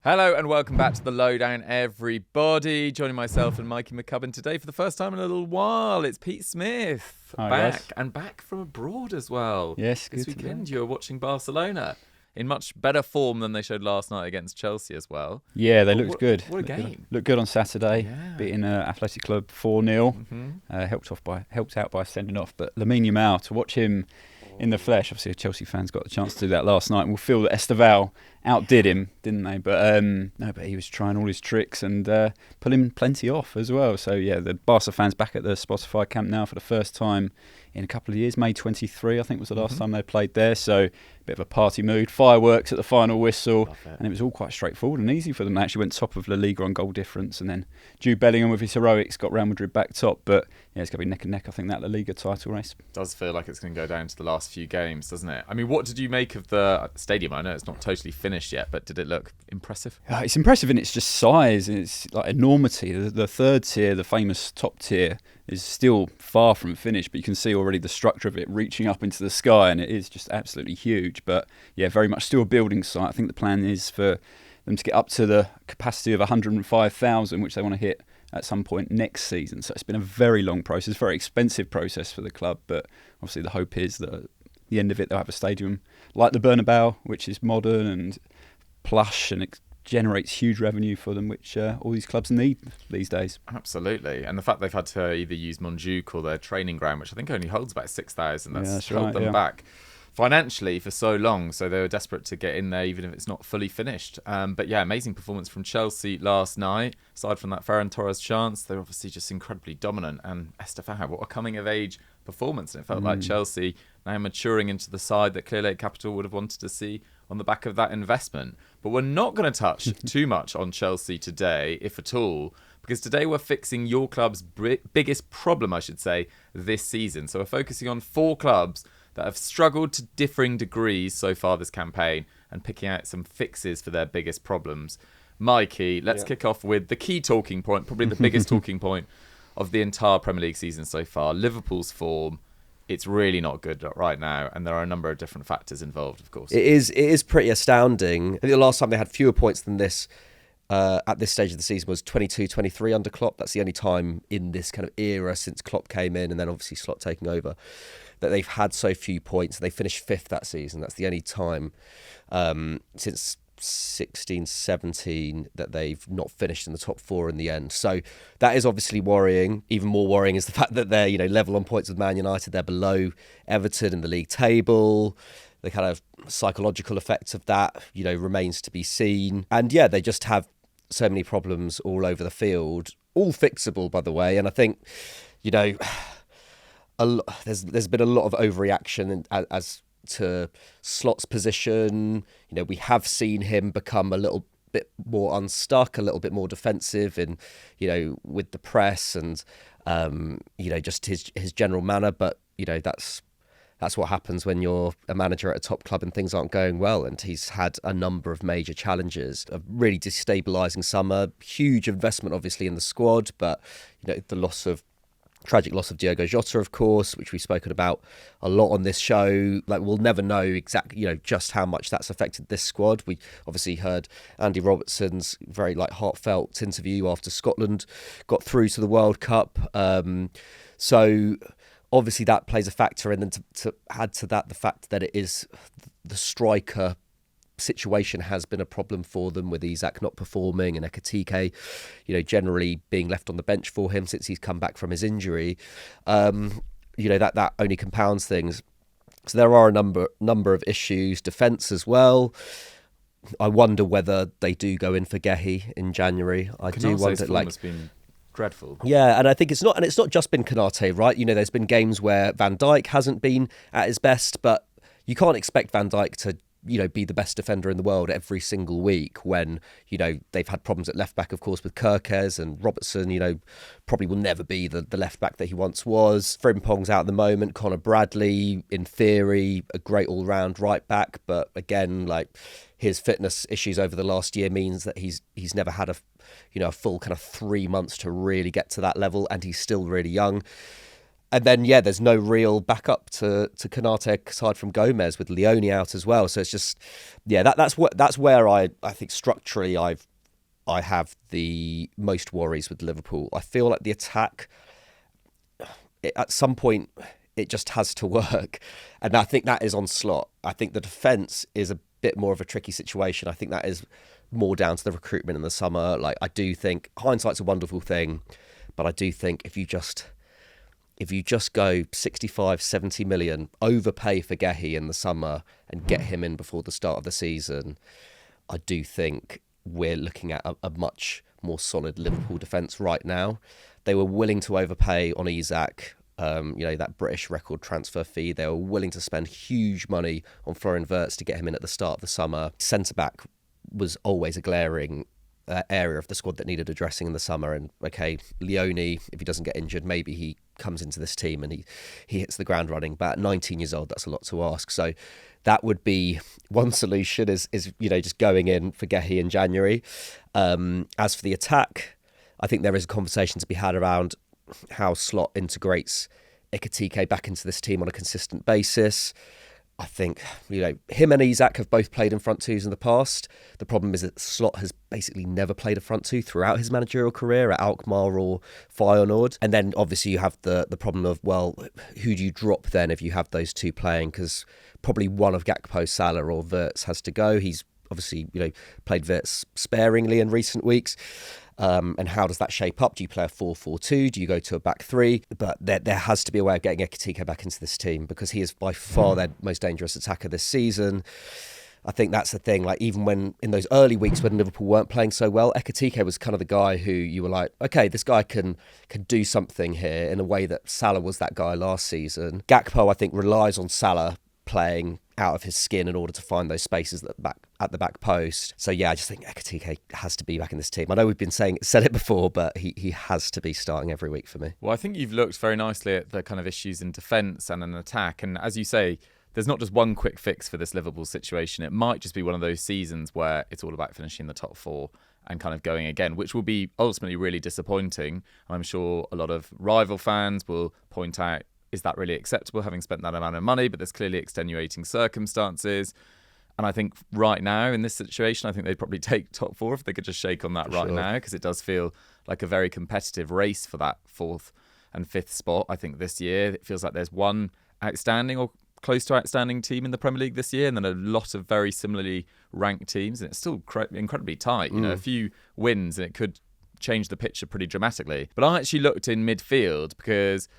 Hello and welcome back to the Lowdown, everybody. Joining myself and Mikey McCubbin today for the first time in a little while. It's Pete Smith. Hi, back guys. and back from abroad as well. Yes, this good weekend you were watching Barcelona in much better form than they showed last night against Chelsea as well. Yeah, they looked good. What a game! Looked good on Saturday, Yeah. beating Athletic Club 4-0. Helped out by sending off. But Lamine Yamal, to watch him in the flesh, obviously Chelsea fans got the chance to do that last night, and we'll feel that Esteval outdid him, didn't they? But but he was trying all his tricks and pulling plenty off as well. So yeah, the Barca fans back at the Spotify camp now for the first time in a couple of years. May 23, I think, was the last time they played there. So a bit of a party mood, fireworks at the final whistle, and it was all quite straightforward and easy for them. They actually went top of La Liga on goal difference, and then Jude Bellingham with his heroics got Real Madrid back top. But yeah, it's going to be neck and neck, I think, that La Liga title race. Does feel like it's going to go down to the last few games, doesn't it? I mean, what did you make of the stadium? I know it's not totally finished yet, but did it look impressive? It's impressive in its just size. It's like enormity. The third tier, the famous top tier, is still far from finished, but you can see already the structure of it reaching up into the sky, and it is just absolutely huge. But yeah, very much still a building site. I think the plan is for them to get up to the capacity of 105,000, which they want to hit at some point next season. So it's been a very long process, very expensive process for the club, but obviously the hope is that at the end of it they'll have a stadium like the Bernabeu, which is modern and plush and it generates huge revenue for them, which all these clubs need these days. Absolutely. And the fact they've had to either use Montjuic or their training ground, which I think only holds about 6,000, that's held them back financially for so long. So they were desperate to get in there, even if it's not fully finished. But yeah, amazing performance from Chelsea last night. Aside from that Ferran Torres chance, they're obviously just incredibly dominant. And Estefan, what a coming-of-age performance. And it felt like Chelsea now maturing into the side that Clear Lake Capital would have wanted to see on the back of that investment. But we're not going to touch too much on Chelsea today, if at all, because today we're fixing your club's biggest problem, I should say, this season. So we're focusing on 4 clubs that have struggled to differing degrees so far this campaign and picking out some fixes for their biggest problems. Mikey, let's kick off with the key talking point, probably the biggest talking point of the entire Premier League season so far. Liverpool's form. It's really not good right now, and there are a number of different factors involved, of course. It is pretty astounding. I think the last time they had fewer points than this at this stage of the season was 22-23 under Klopp. That's the only time in this kind of era since Klopp came in and then obviously Slot taking over that they've had so few points. They finished 5th that season. That's the only time since 16-17 that they've not finished in the top 4 in the end. So that is obviously worrying. Even more worrying is the fact that they're level on points with Man United. They're below Everton in the league table. The kind of psychological effects of that remains to be seen. And yeah, they just have so many problems all over the field, all fixable, by the way. And I think there's been a lot of overreaction as to Slot's position. We have seen him become a little bit more unstuck, a little bit more defensive in, with the press and, just his general manner. But, that's what happens when you're a manager at a top club and things aren't going well. And he's had a number of major challenges, a really destabilising summer, huge investment, obviously, in the squad. But, the tragic loss of Diogo Jota, of course, which we've spoken about a lot on this show. Like, we'll never know exactly, just how much that's affected this squad. We obviously heard Andy Robertson's very heartfelt interview after Scotland got through to the World Cup. So obviously that plays a factor, and then to add to that the fact that it is the striker situation has been a problem for them, with Isak not performing and Ekitike, generally being left on the bench for him since he's come back from his injury. That only compounds things. So there are a number of issues. Defence as well. I wonder whether they do go in for Gehi in January. I do wonder. Has been dreadful. Yeah, and I think it's not just been Konate, right? There's been games where Van Dijk hasn't been at his best, but you can't expect Van Dijk to be the best defender in the world every single week when, they've had problems at left back, of course, with Kirkes, and Robertson, probably will never be the left back that he once was. Frimpong's out at the moment. Conor Bradley, in theory, a great all-round right back, but again, his fitness issues over the last year means that he's never had a full kind of 3 months to really get to that level, and he's still really young. And then, there's no real backup to Konate aside from Gomez, with Leone out as well. So it's just, that's where I think structurally I have the most worries with Liverpool. I feel like the attack, at some point, it just has to work. And I think that is on Slot. I think the defence is a bit more of a tricky situation. I think that is more down to the recruitment in the summer. Like, I do think hindsight's a wonderful thing, but I do think if you just go 65, 70 million, overpay for Gehi in the summer and get him in before the start of the season, I do think we're looking at a much more solid Liverpool defence right now. They were willing to overpay on Isak, that British record transfer fee. They were willing to spend huge money on Florian Wirtz to get him in at the start of the summer. Centre-back was always a glaring area of the squad that needed addressing in the summer. And Leone, if he doesn't get injured, maybe he comes into this team and he hits the ground running. But at 19 years old, that's a lot to ask. So that would be one solution, is just going in for Gehi in January. As for the attack, I think there is a conversation to be had around how Slot integrates Ekitike back into this team on a consistent basis. I think, him and Isak have both played in front twos in the past. The problem is that Slot has basically never played a front two throughout his managerial career at Alkmaar or Feyenoord. And then obviously you have the problem of, well, who do you drop then if you have those two playing? Because probably one of Gakpo, Salah or Wirtz has to go. He's obviously, played Wirtz sparingly in recent weeks. And how does that shape up? Do you play a 4-4-2? Do you go to a back three? But there has to be a way of getting Ekitike back into this team, because he is by far their most dangerous attacker this season. I think that's the thing. Like, even when in those early weeks when Liverpool weren't playing so well, Ekitike was kind of the guy who you were like, okay, this guy can do something here, in a way that Salah was that guy last season. Gakpo, I think, relies on Salah playing out of his skin in order to find those spaces at the back post. So I just think Ekitike has to be back in this team. I know we've been said it before, but he has to be starting every week for me. Well, I think you've looked very nicely at the kind of issues in defence and an attack. And as you say, there's not just one quick fix for this Liverpool situation. It might just be one of those seasons where it's all about finishing the top four and kind of going again, which will be ultimately really disappointing. I'm sure a lot of rival fans will point out, is that really acceptable, having spent that amount of money? But there's clearly extenuating circumstances. And I think right now, in this situation, I think they'd probably take top four if they could just shake on that now, because it does feel like a very competitive race for that fourth and fifth spot. I think this year, it feels like there's one outstanding or close to outstanding team in the Premier League this year, and then a lot of very similarly ranked teams. And it's still incredibly tight. A few wins and it could change the picture pretty dramatically. But I actually looked in midfield, because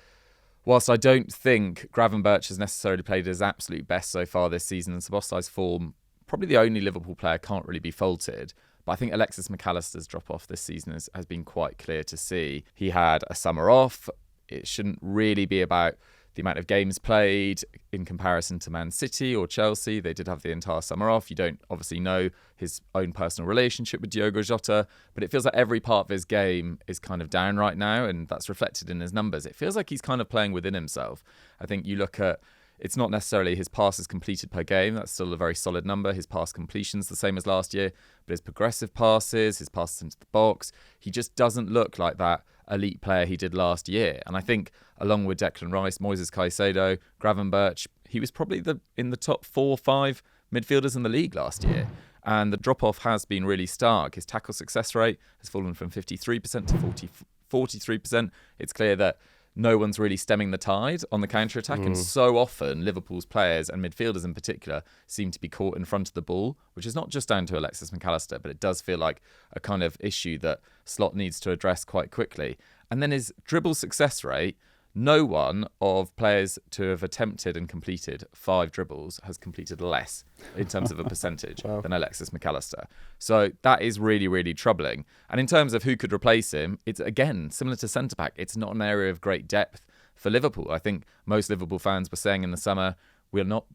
whilst I don't think Gravenberch has necessarily played his absolute best so far this season, and Szoboszlai's form, probably the only Liverpool player, can't really be faulted. But I think Alexis Mac Allister's drop-off this season has been quite clear to see. He had a summer off. It shouldn't really be about the amount of games played in comparison to Man City or Chelsea. They did have the entire summer off. You don't obviously know his own personal relationship with Diogo Jota, but it feels like every part of his game is kind of down right now, and that's reflected in his numbers. It feels like he's kind of playing within himself. I think you look at, it's not necessarily his passes completed per game. That's still a very solid number. His pass completion's the same as last year, but his progressive passes, his passes into the box, he just doesn't look like that elite player he did last year. And I think along with Declan Rice, Moises Caicedo, Gravenberch, he was probably in the top 4 or 5 midfielders in the league last year. And the drop-off has been really stark. His tackle success rate has fallen from 53% to 43%. It's clear that no one's really stemming the tide on the counter-attack. And so often, Liverpool's players and midfielders in particular seem to be caught in front of the ball, which is not just down to Alexis Mac Allister, but it does feel like a kind of issue that Slot needs to address quite quickly. And then his dribble success rate, no one of players to have attempted and completed 5 dribbles has completed less in terms of a percentage than Alexis Mac Allister. So that is really, really troubling. And in terms of who could replace him, it's again, similar to centre-back, it's not an area of great depth for Liverpool. I think most Liverpool fans were saying in the summer, we're not,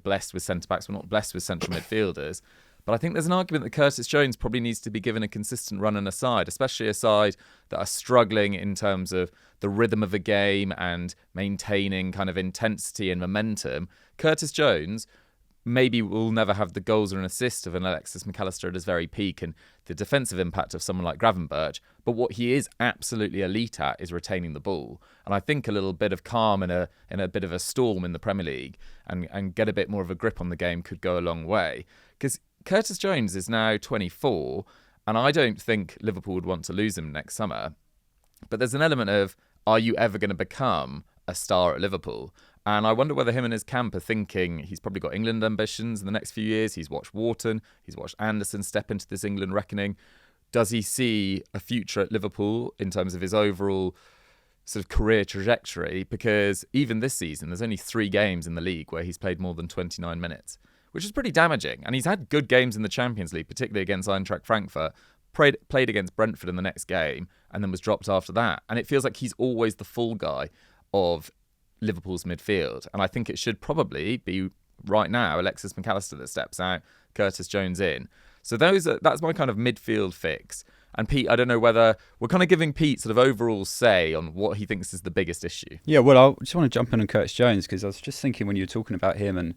blessed with centre-backs, we're not blessed with central midfielders. But I think there's an argument that Curtis Jones probably needs to be given a consistent run and a side, especially a side that are struggling in terms of the rhythm of a game and maintaining kind of intensity and momentum. Curtis Jones maybe we'll never have the goals or an assist of an Alexis Mac Allister at his very peak and the defensive impact of someone like Gravenberch. But what he is absolutely elite at is retaining the ball. And I think a little bit of calm in a bit of a storm in the Premier League and get a bit more of a grip on the game could go a long way. Because Curtis Jones is now 24, and I don't think Liverpool would want to lose him next summer. But there's an element of, are you ever going to become a star at Liverpool? And I wonder whether him and his camp are thinking he's probably got England ambitions in the next few years. He's watched Wharton. He's watched Anderson step into this England reckoning. Does he see a future at Liverpool in terms of his overall sort of career trajectory? Because even this season, there's only 3 games in the league where he's played more than 29 minutes, which is pretty damaging. And he's had good games in the Champions League, particularly against Eintracht Frankfurt. Played against Brentford in the next game and then was dropped after that. And it feels like he's always the fall guy of Liverpool's midfield. And I think it should probably be right now Alexis Mac Allister that steps out, Curtis Jones in. So that's my kind of midfield fix. And Pete, I don't know whether we're kind of giving Pete sort of overall say on what he thinks is the biggest issue. Yeah, well, I just want to jump in on Curtis Jones because I was just thinking when you were talking about him and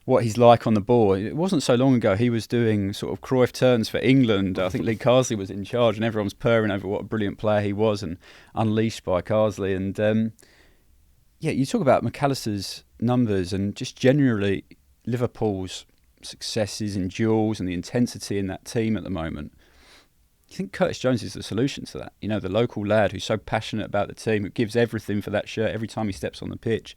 what he's like on the ball. It wasn't so long ago he was doing sort of Cruyff turns for England. I think Lee Carsley was in charge and everyone's purring over what a brilliant player he was and unleashed by Carsley. And yeah, you talk about Mac Allister's numbers and just generally Liverpool's successes in duels and the intensity in that team at the moment. You think Curtis Jones is the solution to that? You know, the local lad who's so passionate about the team, who gives everything for that shirt every time he steps on the pitch.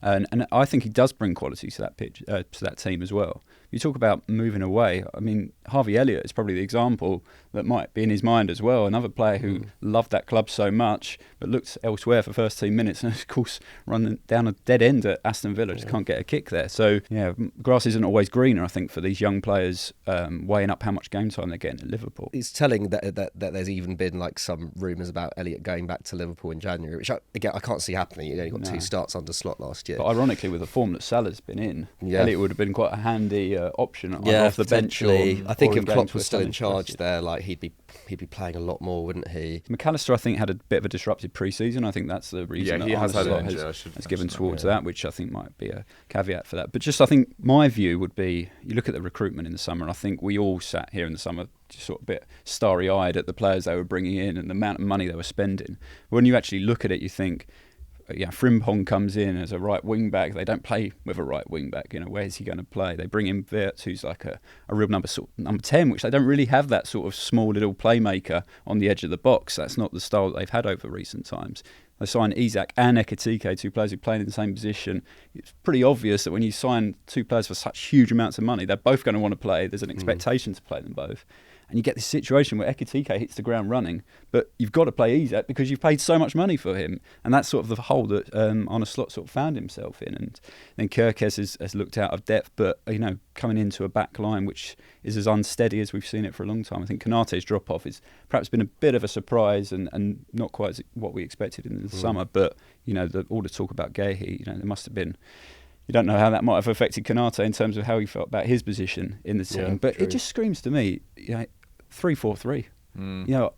And I think he does bring quality to that pitch, to that team as well. You talk about moving away. I mean, Harvey Elliott is probably the example that might be in his mind as well. Another player who loved that club so much, but looked elsewhere for first team minutes, and of course, running down a dead end at Aston Villa, just can't get a kick there. So yeah, grass isn't always greener. I think for these young players, weighing up how much game time they're getting at Liverpool. It's telling that there's even been like some rumours about Elliott going back to Liverpool in January, which I can't see happening. You know, he got 2 starts under Slot last year. But ironically, with the form that Salah's been in, Elliott would have been quite a handy option off the bench. I think if Klopp was still in charge there, like he'd be playing a lot more, wouldn't he? Mac Allister, I think, had a bit of a disrupted pre-season. I think that's the reason that Arne Slot has given towards that, which I think might be a caveat for that. But just I think my view would be, you look at the recruitment in the summer, and I think we all sat here in the summer just sort of a bit starry-eyed at the players they were bringing in and the amount of money they were spending. When you actually look at it, you think, Frimpong comes in as a right wing back. They don't play with a right wing back. You know, where's he going to play? They bring in Wirtz, who's like a real number 10, which they don't really have that sort of small little playmaker on the edge of the box. That's not the style that they've had over recent times. They signed Isak and Ekitike, 2 players who play in the same position. It's pretty obvious that when you sign 2 players for such huge amounts of money, they're both going to want to play. There's an expectation to play them both. And you get this situation where Ekitike hits the ground running, but you've got to play Isak because you've paid so much money for him. And that's sort of the hole that Arne Slot sort of found himself in. And then Kirkes has looked out of depth, but, coming into a back line which is as unsteady as we've seen it for a long time. I think Konate's drop-off has perhaps been a bit of a surprise and not quite what we expected in the summer. But, all the talk about Guéhi, there must have been... You don't know how that might have affected Konate in terms of how he felt about his position in the team. But true. It just screams to me, 3-4-3,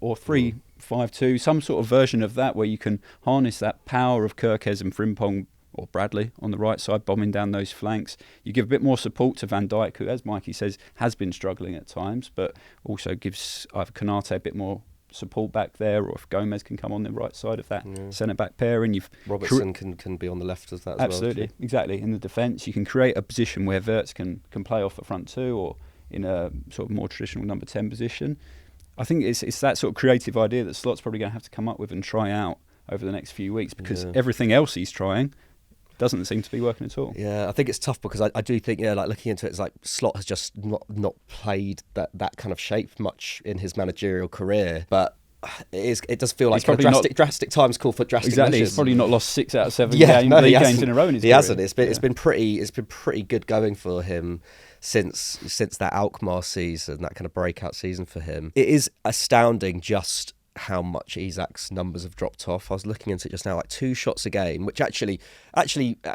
or 3-5-2, some sort of version of that where you can harness that power of Kirkes and Frimpong or Bradley on the right side, bombing down those flanks. You give a bit more support to Van Dijk, who, as Mikey says, has been struggling at times, but also gives either Konate a bit more support back there, or if Gomez can come on the right side of that centre-back pairing. Robertson can be on the left of that as absolutely, well. Exactly. In the defence, you can create a position where Wirtz can play off the front 2 or in a sort of more traditional number 10 position. I think it's that sort of creative idea that Slot's probably going to have to come up with and try out over the next few weeks, because everything else he's trying doesn't seem to be working at all. Yeah, I think it's tough because I do think, like looking into it, it's like Slot has just not played that kind of shape much in his managerial career. But it does feel like drastic times call for drastic measures. He's probably not lost 6 out of 7 games in a row in his career. He hasn't. It's been pretty good going for him since that Alkmaar season, that kind of breakout season for him. It is astounding just how much Isak's numbers have dropped off. I was looking into it just now, like 2 shots a game, which actually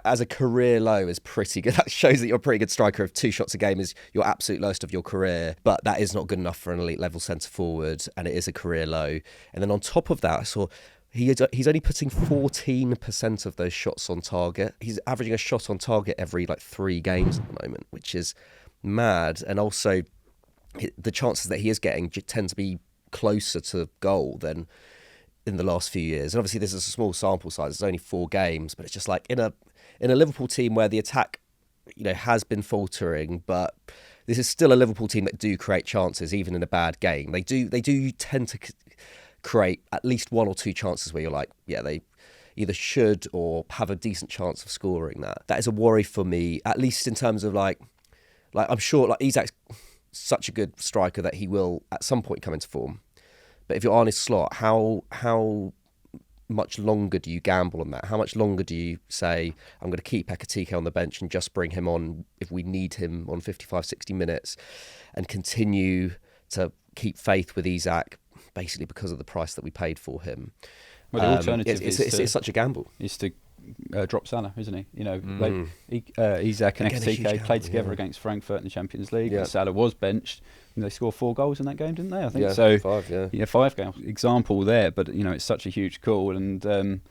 as a career low is pretty good. That shows that you're a pretty good striker. If 2 shots a game is your absolute lowest of your career, but that is not good enough for an elite level centre forward, and it is a career low. And then on top of that, I saw He's only putting 14% of those shots on target. He's averaging a shot on target every 3 games at the moment, which is mad. And also, the chances that he is getting tend to be closer to goal than in the last few years. And obviously, this is a small sample size. It's only 4 games, but it's just in a Liverpool team where the attack, has been faltering, but this is still a Liverpool team that do create chances even in a bad game. They do tend to create at least 1 or 2 chances where you're they either should or have a decent chance of scoring that. That is a worry for me, at least in terms of I'm sure Isak's such a good striker that he will at some point come into form. But if you're Arne Slot, how much longer do you gamble on that? How much longer do you say, I'm going to keep Ekitike on the bench and just bring him on if we need him on 55, 60 minutes and continue to keep faith with Isak basically because of the price that we paid for him? Well, the alternative it's such a gamble. Is to drop Salah, isn't he? Isak and Ekitike played together against Frankfurt in the Champions League. And Salah was benched. And they scored 4 goals in that game, didn't they? I think so. 5, 5 goals. Example there, but it's such a huge call. And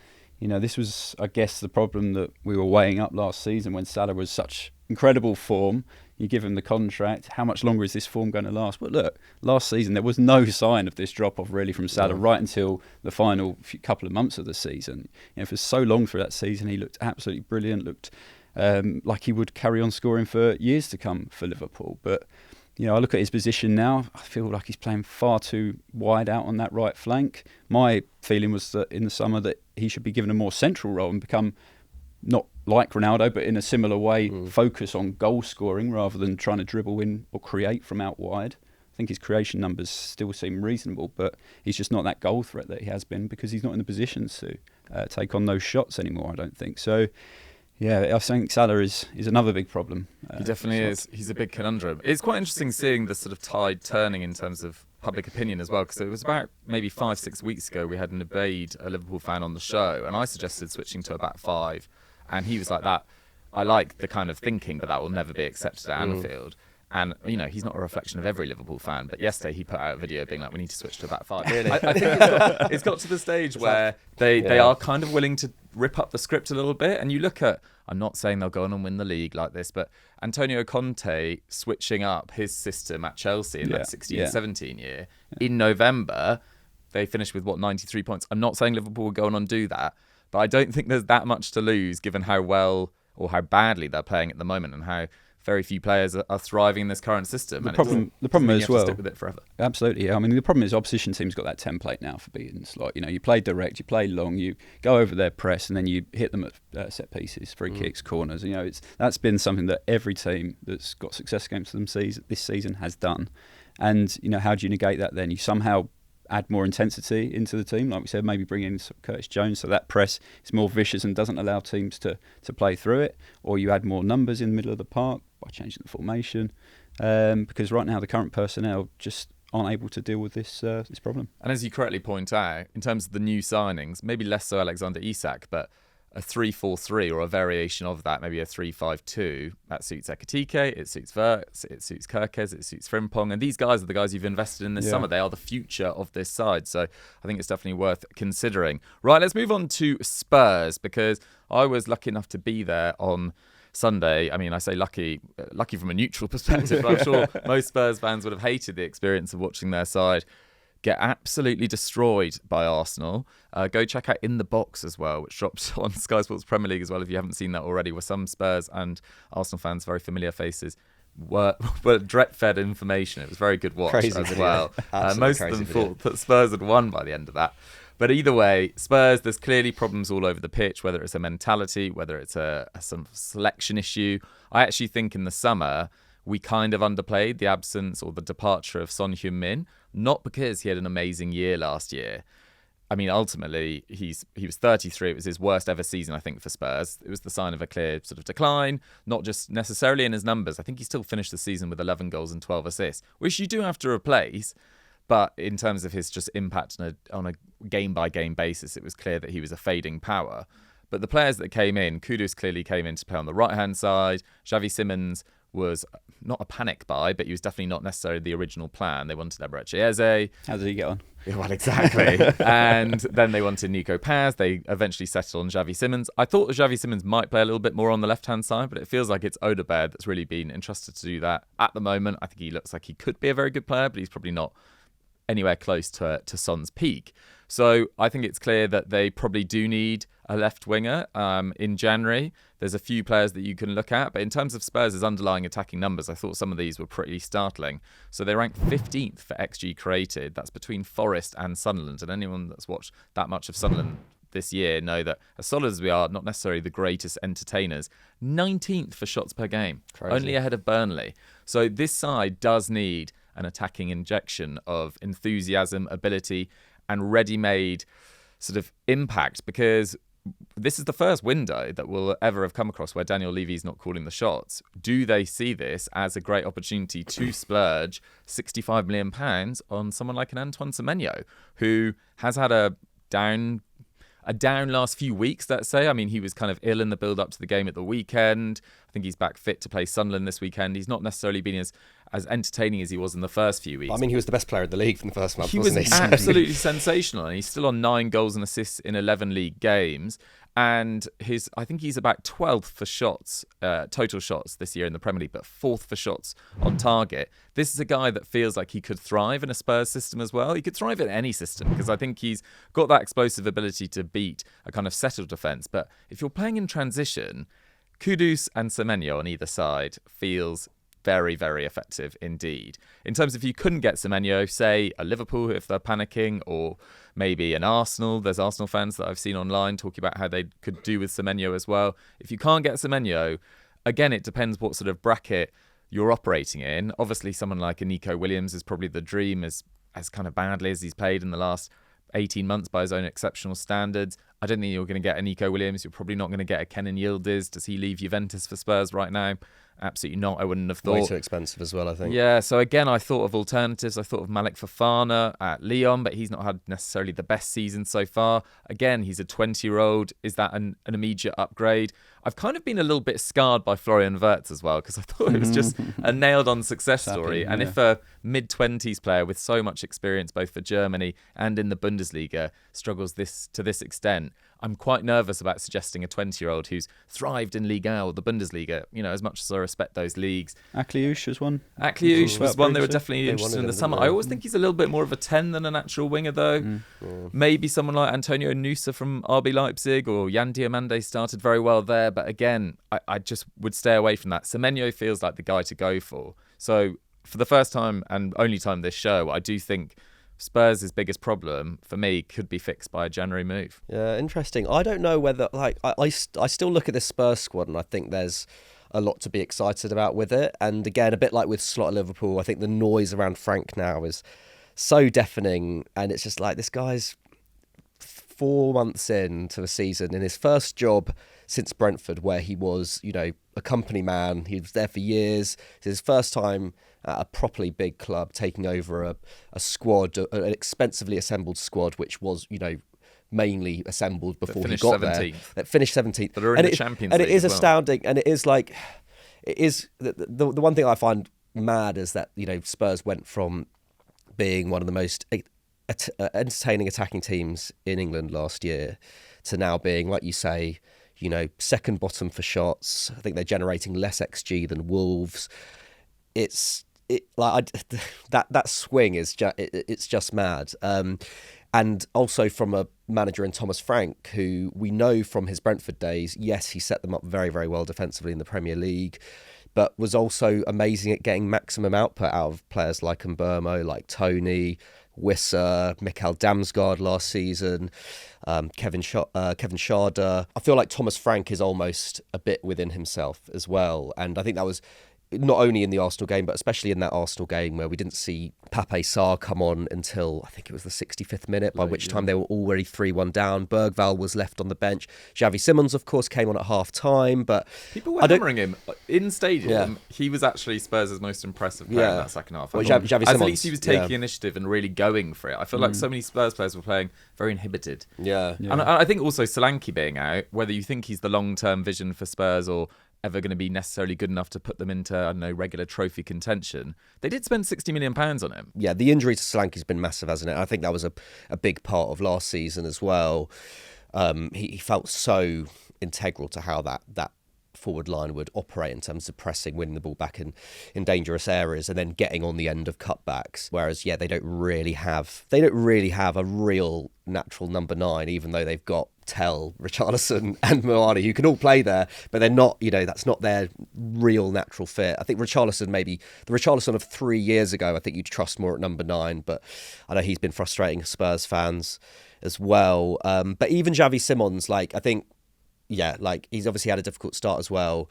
this was, I guess, the problem that we were weighing up last season when Salah was such incredible form. You give him the contract. How much longer is this form going to last? But look, last season there was no sign of this drop-off really from Salah right until the final couple of months of the season. For so long through that season, he looked absolutely brilliant. Looked like he would carry on scoring for years to come for Liverpool. But I look at his position now. I feel like he's playing far too wide out on that right flank. My feeling was that in the summer that he should be given a more central role and become, not like Ronaldo, but in a similar way, focus on goal scoring rather than trying to dribble in or create from out wide. I think his creation numbers still seem reasonable, but he's just not that goal threat that he has been because he's not in the positions to take on those shots anymore, I don't think. So, I think Salah is another big problem. He definitely is. He's a big conundrum. It's quite interesting seeing the sort of tide turning in terms of public opinion as well, because it was about maybe 5-6 weeks ago we had an Abeid, a Liverpool fan, on the show, and I suggested switching to a back 5. And he was like, that, I like the kind of thinking, but that will never be accepted at Anfield. And, he's not a reflection of every Liverpool fan, but yesterday he put out a video being like, we need to switch to a back 5. Really? I think it's got to the stage where they are kind of willing to rip up the script a little bit. And you look at, I'm not saying they'll go on and win the league like this, but Antonio Conte switching up his system at Chelsea in that 16-17 year. In November, they finished with, 93 points. I'm not saying Liverpool will go on and do that, but I don't think there's that much to lose given how well or how badly they're playing at the moment and how very few players are thriving in this current system. The problem as well. Stick with it forever. Absolutely. I mean, the problem is opposition teams got that template now for beating Slot. You play direct, you play long, you go over their press, and then you hit them at set pieces, free kicks, corners. That's been something that every team that's got success against them this season has done. And how do you negate that? Then you somehow add more intensity into the team, like we said, maybe bring in Curtis Jones so that press is more vicious and doesn't allow teams to play through it, or you add more numbers in the middle of the park by changing the formation, because right now the current personnel just aren't able to deal with this problem. And as you correctly point out, in terms of the new signings, maybe less so Alexander Isak, but a 3-4-3 or a variation of that, maybe a 3-5-2, that suits Ekitike, it suits Wirtz, it suits Kerkez, it suits Frimpong, and these guys are the guys you've invested in this summer. They are the future of this side, so I think it's definitely worth considering. Right, let's move on to Spurs, because I was lucky enough to be there on Sunday. I mean, I say lucky from a neutral perspective, but I'm sure most Spurs fans would have hated the experience of watching their side get absolutely destroyed by Arsenal. Go check out In the Box as well, which drops on Sky Sports Premier League as well, if you haven't seen that already, where some Spurs and Arsenal fans, very familiar faces, were drip-fed information. It was very good watch as well. Most of them thought that Spurs had won by the end of that. But either way, Spurs, there's clearly problems all over the pitch, whether it's a mentality, whether it's some selection issue. I actually think in the summer, we kind of underplayed the absence or the departure of Son Heung-Min, not because he had an amazing year last year. I mean, ultimately, he was 33. It was his worst ever season, I think, for Spurs. It was the sign of a clear sort of decline, not just necessarily in his numbers. I think he still finished the season with 11 goals and 12 assists, which you do have to replace. But in terms of his just impact on a game-by-game basis, it was clear that he was a fading power. But the players that came in, Kudus clearly came in to play on the right-hand side. Xavi Simons was not a panic buy, but he was definitely not necessarily the original plan. They wanted Eberechi Eze. How did he get on? Yeah, well, exactly. And then they wanted Nico Paz. They eventually settled on Xavi Simons. I thought that Xavi Simons might play a little bit more on the left-hand side, but it feels like it's Odegaard that's really been entrusted to do that at the moment. I think he looks like he could be a very good player, but he's probably not anywhere close to Son's peak. So I think it's clear that they probably do need a left winger in January. There's a few players that you can look at, but in terms of Spurs' underlying attacking numbers, I thought some of these were pretty startling. So they rank 15th for XG created. That's between Forest and Sunderland. And anyone that's watched that much of Sunderland this year know that, as solid as we are, not necessarily the greatest entertainers. 19th for shots per game, Crazy. Only ahead of Burnley. So this side does need an attacking injection of enthusiasm, ability, and ready-made sort of impact, because this is the first window that we'll ever have come across where Daniel Levy's not calling the shots. Do they see this as a great opportunity to splurge £65 million on someone like an Antoine Semenyo, who has had a down last few weeks, let's say? I mean, he was kind of ill in the build-up to the game at the weekend. I think he's back fit to play Sunderland this weekend. He's not necessarily been as entertaining as he was in the first few weeks. I mean, he was the best player in the league from the first month, he wasn't was he? Absolutely sensational. And he's still on 9 goals and assists in 11 league games. And I think he's about 12th for shots, total shots this year in the Premier League, but 4th for shots on target. This is a guy that feels like he could thrive in a Spurs system as well. He could thrive in any system, because I think he's got that explosive ability to beat a kind of settled defence. But if you're playing in transition, Kudus and Semenyo on either side feels very, very effective indeed. In terms of if you couldn't get Semenyo, say a Liverpool if they're panicking, or maybe an Arsenal. There's Arsenal fans that I've seen online talking about how they could do with Semenyo as well. If you can't get Semenyo, again, it depends what sort of bracket you're operating in. Obviously, someone like a Nico Williams is probably the dream, as kind of badly as he's played in the last 18 months by his own exceptional standards. I don't think you're going to get a Nico Williams. You're probably not going to get a Kenan Yildiz. Does he leave Juventus for Spurs right now? Absolutely not. I wouldn't have thought. Way too expensive as well, I think. Yeah, so again, I thought of alternatives. I thought of Malik Fofana at Lyon, but he's not had necessarily the best season so far. Again, he's a 20-year-old. Is that an immediate upgrade? I've kind of been a little bit scarred by Florian Wirtz as well, because I thought it was just a nailed-on success story. And if a mid-20s player with so much experience, both for Germany and in the Bundesliga, struggles to this extent, I'm quite nervous about suggesting a 20-year-old who's thrived in Liga or the Bundesliga, as much as I respect those leagues. Akliouche was one. Akliouche was one they were definitely interested in the summer. I always think he's a little bit more of a 10 than an actual winger, though. Maybe someone like Antonio Nusa from RB Leipzig, or Yan Diomande started very well there. But again, I just would stay away from that. Semenyo feels like the guy to go for. So for the first time and only time this show, I do think Spurs' biggest problem for me could be fixed by a January move. Yeah, interesting. I don't know whether I still look at this Spurs squad and I think there's a lot to be excited about with it. And again, a bit like with Slot at Liverpool, I think the noise around Frank now is so deafening, and it's just like, this guy's 4 months into the season in his first job since Brentford, where he was, a company man. He was there for years. It's his first time at a properly big club, taking over a squad, an expensively assembled squad, which was, mainly assembled before he got 17th. There. That finished 17th. But are in the Champions League. And it is astounding. And it is like, the one thing I find mad is that, Spurs went from being one of the most entertaining attacking teams in England last year to now being, like you say, second bottom for shots. I think they're generating less XG than Wolves. That swing is it's just mad. And also from a manager in Thomas Frank, who we know from his Brentford days, yes, he set them up very, very well defensively in the Premier League, but was also amazing at getting maximum output out of players like Mbeumo, like Tony, Wissa, Mikael Damsgaard last season, Kevin Schade. I feel like Thomas Frank is almost a bit within himself as well. And I think that was not only in the Arsenal game, but especially in that Arsenal game where we didn't see Pape Sarr come on until, I think it was the 65th minute, by which time they were already 3-1 down. Bergvall was left on the bench. Xavi Simons, of course, came on at half-time, but people were hammering him in stadium. Yeah. He was actually Spurs' most impressive player in that second half. Well, Xavi Simons, at least he was taking initiative and really going for it. I feel like so many Spurs players were playing very inhibited. Yeah. And I think also Solanke being out, whether you think he's the long-term vision for Spurs or ever going to be necessarily good enough to put them into, I don't know, regular trophy contention. They did spend £60 million on him. Yeah, the injury to Solanke's been massive, hasn't it? I think that was a big part of last season as well. He felt so integral to how that forward line would operate in terms of pressing, winning the ball back in dangerous areas, and then getting on the end of cutbacks. Whereas, they don't really have a real natural number 9, even though they've got Tell, Richarlison and Moani, who can all play there, but they're not, that's not their real natural fit. I think Richarlison, maybe the Richarlison of 3 years ago, I think you'd trust more at number 9, but I know he's been frustrating Spurs fans as well. But even Xavi Simons, I think, he's obviously had a difficult start as well.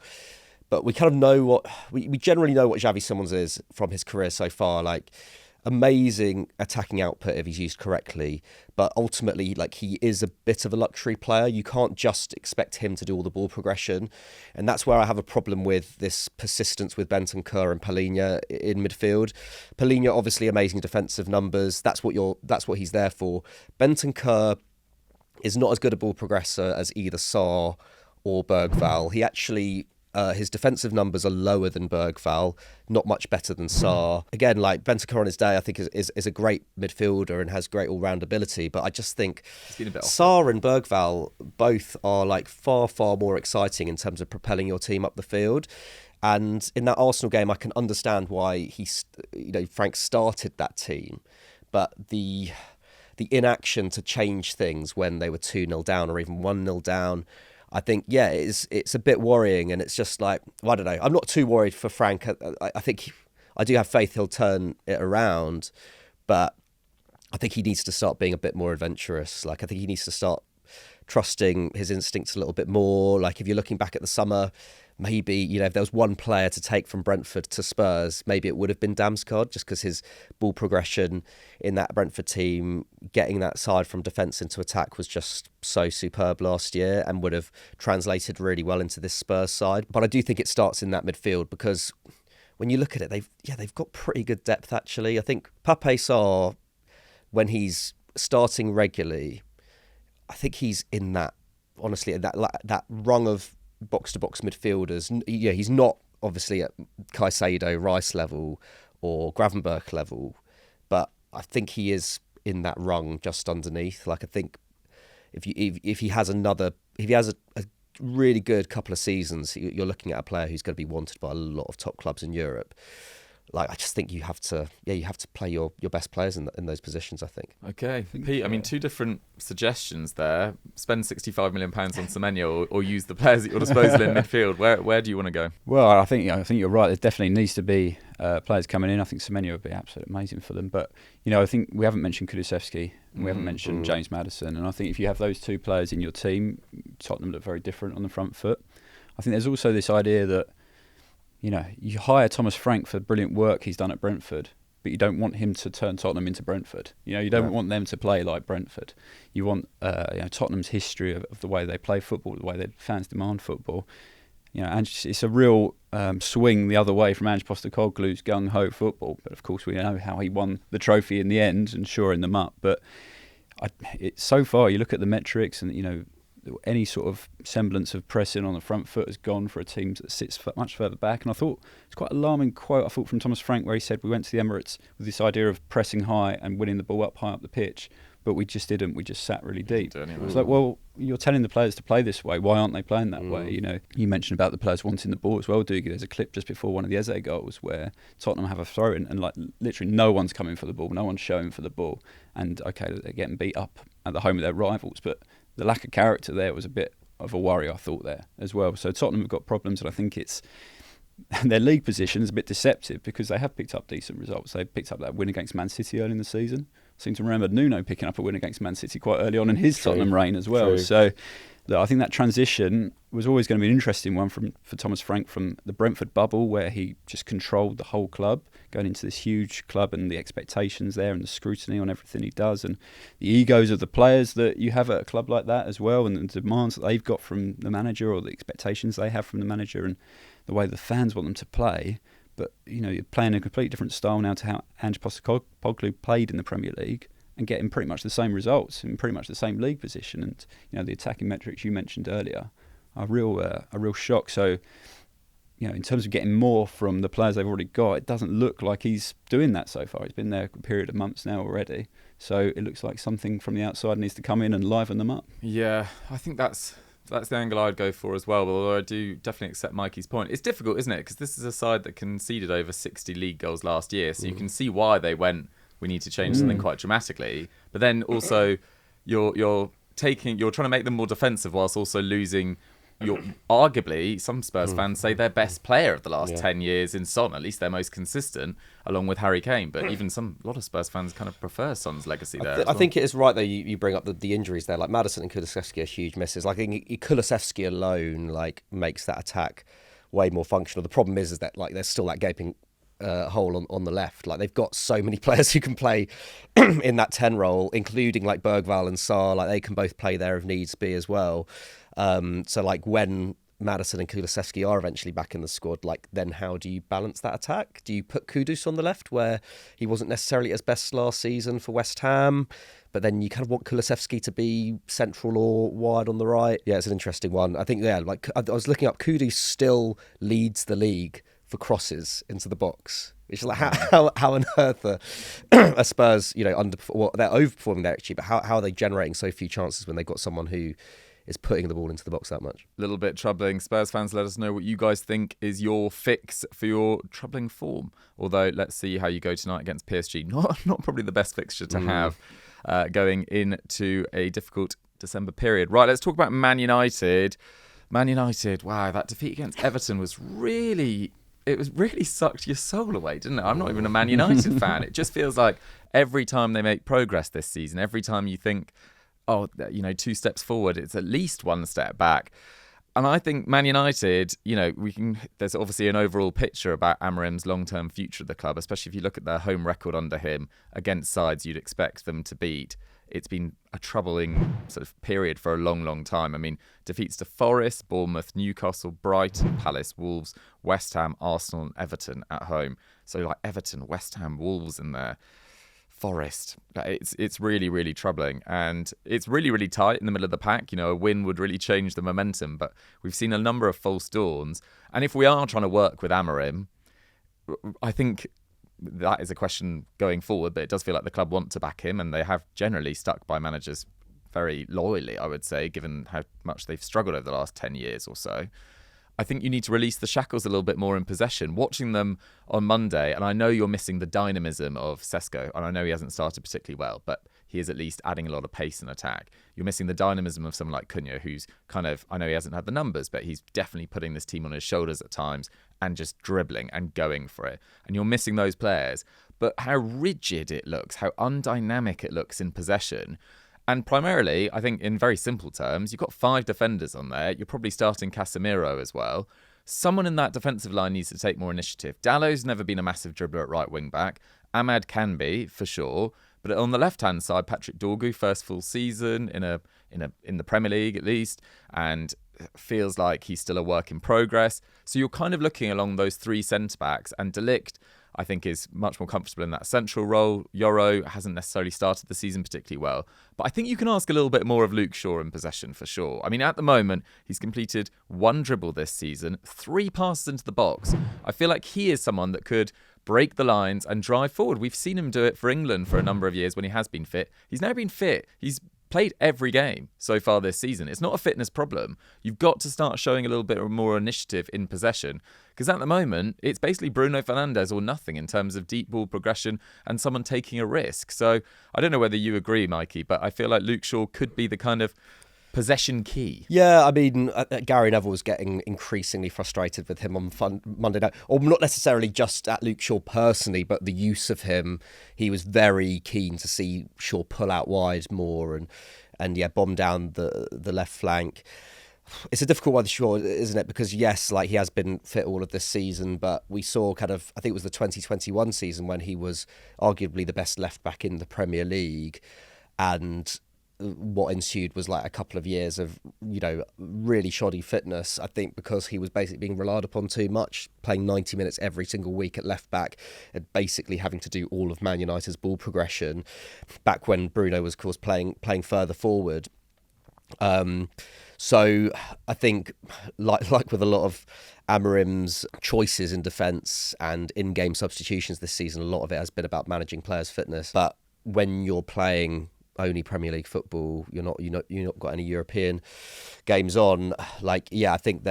But we kind of know we generally know what Xavi Simons is from his career so far. Amazing attacking output if he's used correctly, but ultimately, he is a bit of a luxury player. You can't just expect him to do all the ball progression, and that's where I have a problem with this persistence with Bentancur and Palhinha in midfield. Palhinha, obviously, amazing defensive numbers. That's what he's there for. Bentancur is not as good a ball progressor as either Sarr or Bergvall. He actually. His defensive numbers are lower than Bergvall, not much better than Sarr. Again, Bentancur on his day, I think is a great midfielder and has great all-round ability. But I just think Sarr and Bergvall both are far, far more exciting in terms of propelling your team up the field. And in that Arsenal game, I can understand why Frank started that team, but the inaction to change things when they were 2-0 down or even 1-0 down. I think, it's a bit worrying, and it's just I don't know. I'm not too worried for Frank. I think I do have faith he'll turn it around, but I think he needs to start being a bit more adventurous. I think he needs to start trusting his instincts a little bit more. If you're looking back at the summer, maybe, if there was one player to take from Brentford to Spurs, maybe it would have been Damsgaard, just because his ball progression in that Brentford team, getting that side from defence into attack was just so superb last year and would have translated really well into this Spurs side. But I do think it starts in that midfield, because when you look at it, they've got pretty good depth, actually. I think Pape Sarr, when he's starting regularly, I think he's in that, honestly, that rung of box-to-box midfielders. He's not obviously at Caicedo, Rice level or Gravenberch level, but I think he is in that rung just underneath. I think if he has a really good couple of seasons, you're looking at a player who's going to be wanted by a lot of top clubs in Europe. I just think you have to play your best players in those positions, I think. Okay, Pete, two different suggestions there. Spend £65 million on Semenyo or use the players at your disposal in midfield. Where do you want to go? Well, I think you're right. There definitely needs to be players coming in. I think Semenyo would be absolutely amazing for them. But, I think we haven't mentioned Kulusevski and we haven't mentioned James Maddison. And I think if you have those two players in your team, Tottenham look very different on the front foot. I think there's also this idea that you hire Thomas Frank for brilliant work he's done at Brentford, but you don't want him to turn Tottenham into Brentford. You don't want them to play like Brentford. You want Tottenham's history of the way they play football, the way their fans demand football. And it's a real swing the other way from Ange Postecoglou's gung-ho football. But of course, we know how he won the trophy in the end and shoring them up. But so far, you look at the metrics and, any sort of semblance of pressing on the front foot has gone for a team that sits much further back. And I thought it's quite an alarming quote, from Thomas Frank, where he said, we went to the Emirates with this idea of pressing high and winning the ball high up the pitch, but we just didn't. We just sat really deep. It's well, you're telling the players to play this way. Why aren't they playing that way? You mentioned about the players wanting the ball as well, Dougie. There's a clip just before one of the Eze goals where Tottenham have a throw in and literally no one's coming for the ball. No one's showing for the ball. And okay, they're getting beat up at the home of their rivals, but the lack of character there was a bit of a worry, I thought, there as well. So Tottenham have got problems, and I think it's their league position is a bit deceptive because they have picked up decent results. They picked up that win against Man City early in the season. I seem to remember Nuno picking up a win against Man City quite early on in his Tottenham reign as well. So I think that transition was always going to be an interesting one for Thomas Frank from the Brentford bubble, where he just controlled the whole club, going into this huge club and the expectations there and the scrutiny on everything he does and the egos of the players that you have at a club like that as well, and the demands that they've got from the manager or the expectations they have from the manager and the way the fans want them to play. But you're playing a completely different style now to how Ange Postecoglou played in the Premier League and getting pretty much the same results in pretty much the same league position. And the attacking metrics you mentioned earlier are a real shock. So in terms of getting more from the players they've already got, it doesn't look like he's doing that so far. He's been there a period of months now already. So it looks like something from the outside needs to come in and liven them up. Yeah, I think that's the angle I'd go for as well, although I do definitely accept Mikey's point. It's difficult, isn't it? Because this is a side that conceded over 60 league goals last year, so you can see why they went, we need to change something quite dramatically. But then also, you're trying to make them more defensive whilst also losing arguably, some Spurs fans say their best player of the last 10 years in Son, at least their most consistent, along with Harry Kane. But even a lot of Spurs fans kind of prefer Son's legacy there. I think it is right, though, you bring up the injuries there. Like Maddison and Kulusevski are huge misses. Like Kulusevski alone makes that attack way more functional. The problem is that there's still that gaping hole on the left. Like they've got so many players who can play in that 10 role, including like Bergvall and Sarr. Like they can both play there if needs be as well. So like when Maddison and Kulusevski are eventually back in the squad, like then how do you balance that attack? Do you put Kudus on the left where he wasn't necessarily at his best last season for West Ham, but then you kind of want Kulusevski to be central or wide on the right? Yeah, it's an interesting one. I think, like I was looking up, Kudus still leads the league for crosses into the box. Which is like how on earth are Spurs, they're overperforming there actually, but how are they generating so few chances when they've got someone who is putting the ball into the box that much? A little bit troubling. Spurs fans, let us know what you guys think is your fix for your troubling form. Although, let's see how you go tonight against PSG. Not probably the best fixture to have going into a difficult December period. Right, let's talk about Man United. Man United, wow, that defeat against Everton was really sucked your soul away, didn't it? I'm not even a Man United fan. It just feels like every time they make progress this season, every time you think, 2 steps forward, it's at least 1 step back. And I think Man United, there's obviously an overall picture about Amorim's long-term future of the club, especially if you look at their home record under him against sides you'd expect them to beat. It's been a troubling sort of period for a long, long time. I mean, defeats to Forest, Bournemouth, Newcastle, Brighton, Palace, Wolves, West Ham, Arsenal and Everton at home. So like Everton, West Ham, Wolves in there. Forest. It's really, really troubling. And it's really, really tight in the middle of the pack. A win would really change the momentum. But we've seen a number of false dawns. And if we are trying to work with Amorim, I think that is a question going forward. But it does feel like the club want to back him. And they have generally stuck by managers very loyally, I would say, given how much they've struggled over the last 10 years or so. I think you need to release the shackles a little bit more in possession. Watching them on Monday, and I know you're missing the dynamism of Sesko, and I know he hasn't started particularly well, but he is at least adding a lot of pace and attack. You're missing the dynamism of someone like Cunha, who's kind of, I know he hasn't had the numbers, but he's definitely putting this team on his shoulders at times and just dribbling and going for it. And you're missing those players. But how rigid it looks, how undynamic it looks in possession. And primarily, I think in very simple terms, you've got 5 defenders on there. You're probably starting Casemiro as well. Someone in that defensive line needs to take more initiative. Dallow's never been a massive dribbler at right wing back. Ahmad can be, for sure. But on the left-hand side, Patrick Dorgu, first full season in the Premier League at least, and feels like he's still a work in progress. So you're kind of looking along those 3 centre-backs, and De Ligt, I think, is much more comfortable in that central role. Yoro hasn't necessarily started the season particularly well. But I think you can ask a little bit more of Luke Shaw in possession for sure. I mean, at the moment, he's completed 1 dribble this season, 3 passes into the box. I feel like he is someone that could break the lines and drive forward. We've seen him do it for England for a number of years when he has been fit. He's now been fit. He's played every game so far this season. It's not a fitness problem. You've got to start showing a little bit more initiative in possession, because at the moment it's basically Bruno Fernandes or nothing in terms of deep ball progression and someone taking a risk. So I don't know whether you agree, Mikey, but I feel like Luke Shaw could be the kind of possession key. Yeah, I mean, Gary Neville was getting increasingly frustrated with him on Monday night, or not necessarily just at Luke Shaw personally, but the use of him. He was very keen to see Shaw pull out wide more and bomb down the left flank. It's a difficult one, Shaw, isn't it? Because yes, like he has been fit all of this season, but we saw I think it was the 2021 season when he was arguably the best left back in the Premier League, and what ensued was like a couple of years of, really shoddy fitness, I think, because he was basically being relied upon too much, playing 90 minutes every single week at left back and basically having to do all of Man United's ball progression back when Bruno was, of course, playing further forward. So I think, like with a lot of Amorim's choices in defence and in-game substitutions this season, a lot of it has been about managing players' fitness. But when you're playing only Premier League football, you're not got any European games on. I think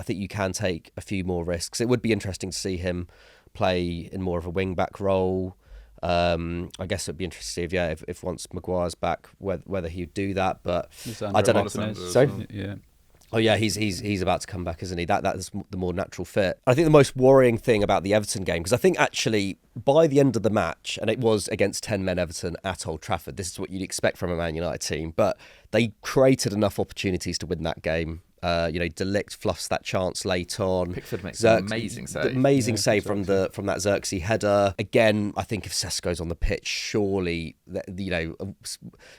you can take a few more risks. It would be interesting to see him play in more of a wing-back role. I guess it'd be interesting to see if once Maguire's back, whether he'd do that. But I don't know. So yeah. Oh yeah, he's about to come back, isn't he? That's the more natural fit. I think the most worrying thing about the Everton game, because I think actually by the end of the match, and it was against 10 men Everton at Old Trafford, this is what you'd expect from a Man United team, but they created enough opportunities to win that game. De Ligt fluffs that chance late on. Pickford makes an amazing save. Amazing save from that Xerxes header. Again, I think if Sesko's on the pitch, surely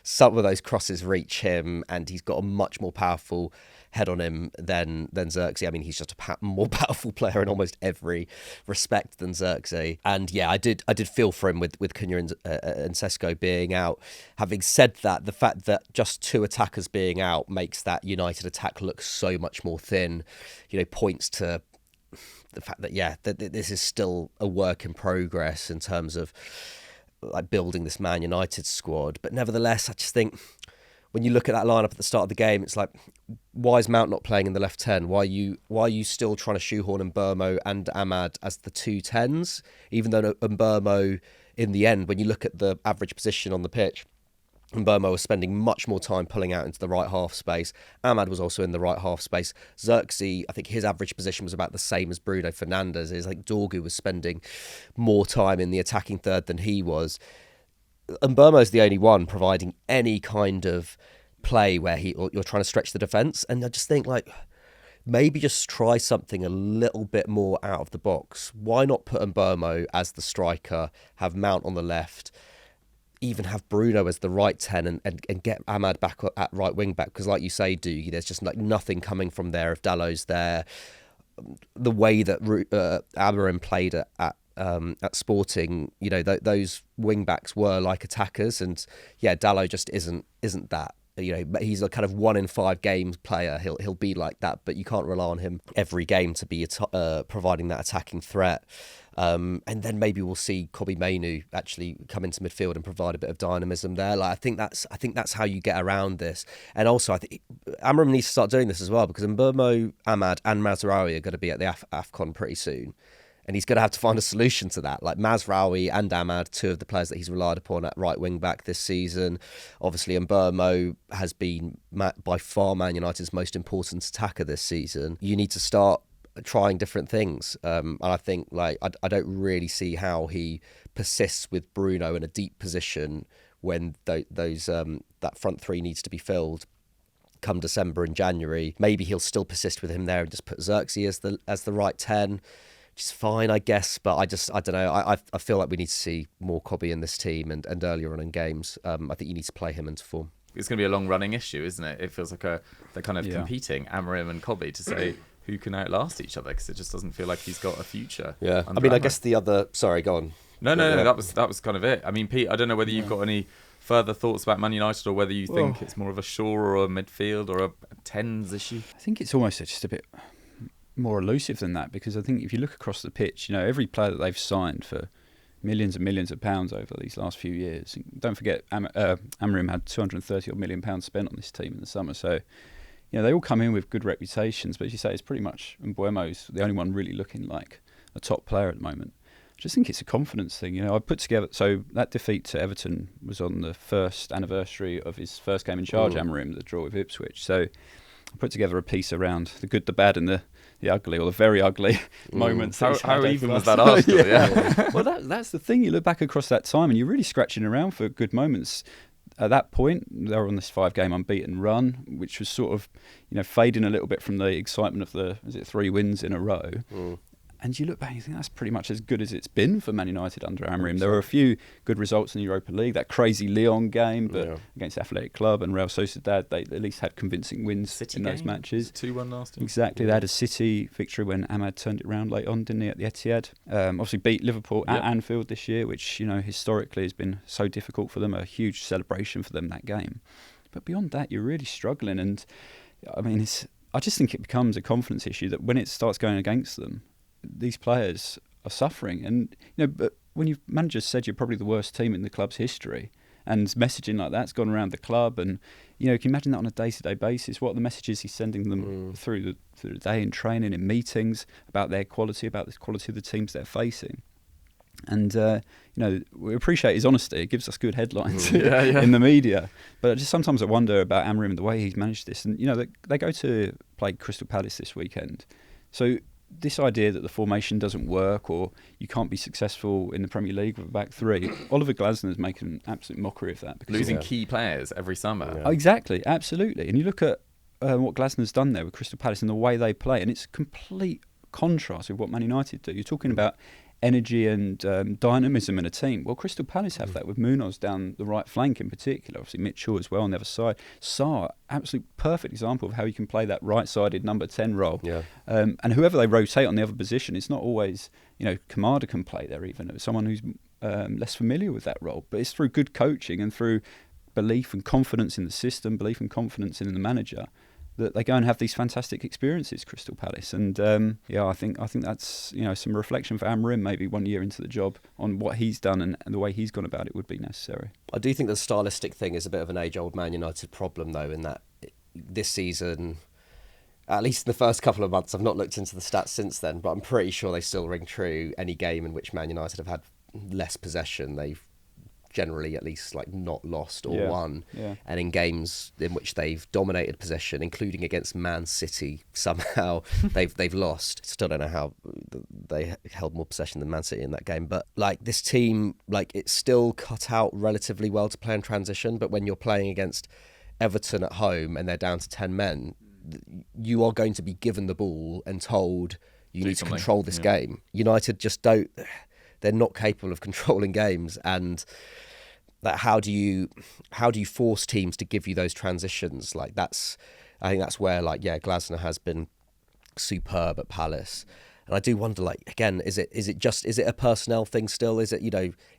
some of those crosses reach him, and he's got a much more powerful head on him than Xerxes. I mean, he's just a more powerful player in almost every respect than Xerxes. And yeah, I did feel for him with Cunha and Sesko being out. Having said that, the fact that just two attackers being out makes that United attack look so much more thin, points to the fact that this is still a work in progress in terms of like building this Man United squad. But nevertheless, I just think when you look at that lineup at the start of the game, it's like, why is Mount not playing in the left 10? Why are you still trying to shoehorn Mbeumo and Ahmad as the two 10s? Even though Mbeumo, in the end, when you look at the average position on the pitch, Mbeumo was spending much more time pulling out into the right half space. Ahmad was also in the right half space. Xerxes, I think his average position was about the same as Bruno Fernandes. It's like Dougie was spending more time in the attacking third than he was. Mbeumo's the only one providing any kind of play where you're trying to stretch the defence. And I just think, maybe just try something a little bit more out of the box. Why not put Mbeumo as the striker, have Mount on the left, even have Bruno as the right 10 and get Ahmad back at right wing back? Because like you say, Dougie, there's just nothing coming from there if Dallow's there. The way that Amorim played at Sporting, those wing backs were like attackers, and Dallow just isn't that. He's a kind of 1 in 5 games player. He'll be like that, but you can't rely on him every game to be providing that attacking threat. And then maybe we'll see Kobbie Mainoo actually come into midfield and provide a bit of dynamism there. I think that's how you get around this. And also, I think Amorim needs to start doing this as well, because Mbeumo, Ahmad, and Mazraoui are going to be at the AFCON pretty soon. And he's going to have to find a solution to that. Like Mazraoui and Ahmad, two of the players that he's relied upon at right wing back this season. Obviously, Mbeumo has been by far Man United's most important attacker this season. You need to start trying different things. And I think I don't really see how he persists with Bruno in a deep position when that front three needs to be filled come December and January. Maybe he'll still persist with him there and just put Xerxes as the right 10. Which is fine, I guess, but I don't know. I feel like we need to see more Kobbie in this team and earlier on in games. I think you need to play him into form. It's going to be a long-running issue, isn't it? It feels like they're kind of competing, Amorim and Kobbie, to say who can outlast each other, because it just doesn't feel like he's got a future. Yeah, I mean, I guess the other... Sorry, go on. No, that was kind of it. I mean, Pete, I don't know whether you've got any further thoughts about Man United, or whether you think it's more of a Shaw or a midfield or a 10s issue. I think it's almost just a bit more elusive than that, because I think if you look across the pitch, every player that they've signed for millions and millions of pounds over these last few years. Don't forget, Amorim had £230 odd million spent on this team in the summer, so they all come in with good reputations, but as you say, it's pretty much Mbeumo's the only one really looking like a top player at the moment. I just think it's a confidence thing. I put together, so that defeat to Everton was on the first anniversary of his first game in charge, Amorim, the draw with Ipswich. So I put together a piece around the good, the bad, and the ugly, or the very ugly moments. How even was that Arsenal? Yeah. Well, that's the thing. You look back across that time, and you're really scratching around for good moments. At that point, they were on this 5-game unbeaten run, which was sort of, fading a little bit from the excitement of the 3 wins in a row. And you look back and you think that's pretty much as good as it's been for Man United under Amorim. There were a few good results in the Europa League, that crazy Lyon game, but against Athletic Club and Real Sociedad, they at least had convincing wins in those matches. 2-1 last year. Exactly. They had a City victory when Ahmad turned it around late on, didn't he, at the Etihad? Obviously beat Liverpool at Anfield this year, which, historically has been so difficult for them, a huge celebration for them, that game. But beyond that, you're really struggling. And I mean, I just think it becomes a confidence issue that when it starts going against them, these players are suffering. And but when your manager said you're probably the worst team in the club's history, and messaging like that's gone around the club, and can you imagine that on a day-to-day basis? What are the messages he's sending them through the day in training, in meetings, about their quality, about the quality of the teams they're facing? And we appreciate his honesty. It gives us good headlines in the media. But sometimes I wonder about Amorim and the way he's managed this. And they go to play Crystal Palace this weekend. So this idea that the formation doesn't work, or you can't be successful in the Premier League with a back three, Oliver Glasner's making an absolute mockery of that. Losing key players every summer. Yeah. Exactly, absolutely. And you look at what Glasner's done there with Crystal Palace and the way they play, and it's complete contrast with what Man United do. You're talking about energy and dynamism in a team. Well, Crystal Palace have that with Munoz down the right flank in particular. Obviously, Mitchell as well on the other side. Sarr, absolute perfect example of how you can play that right-sided number 10 role. Yeah. And whoever they rotate on the other position, it's not always, Kamada can play there even. It's someone who's less familiar with that role. But it's through good coaching and through belief and confidence in the system, belief and confidence in the manager, that they go and have these fantastic experiences, Crystal Palace. And I think that's some reflection for Amorim maybe 1 year into the job on what he's done and the way he's gone about it would be necessary. I do think the stylistic thing is a bit of an age-old Man United problem, though, in that this season, at least in the first couple of months, I've not looked into the stats since then, but I'm pretty sure they still ring true. Any game in which Man United have had less possession, they've generally at least not lost or won. Yeah. And in games in which they've dominated possession, including against Man City, somehow they've lost. Still don't know how they held more possession than Man City in that game. But this team, it's still cut out relatively well to play in transition. But when you're playing against Everton at home and they're down to 10 men, you are going to be given the ball and told you need to control this game. United just don't. They're not capable of controlling games, and that how do you force teams to give you those transitions? I think that's where Glasner has been superb at Palace. And I do wonder, again, is it a personnel thing still? Is it,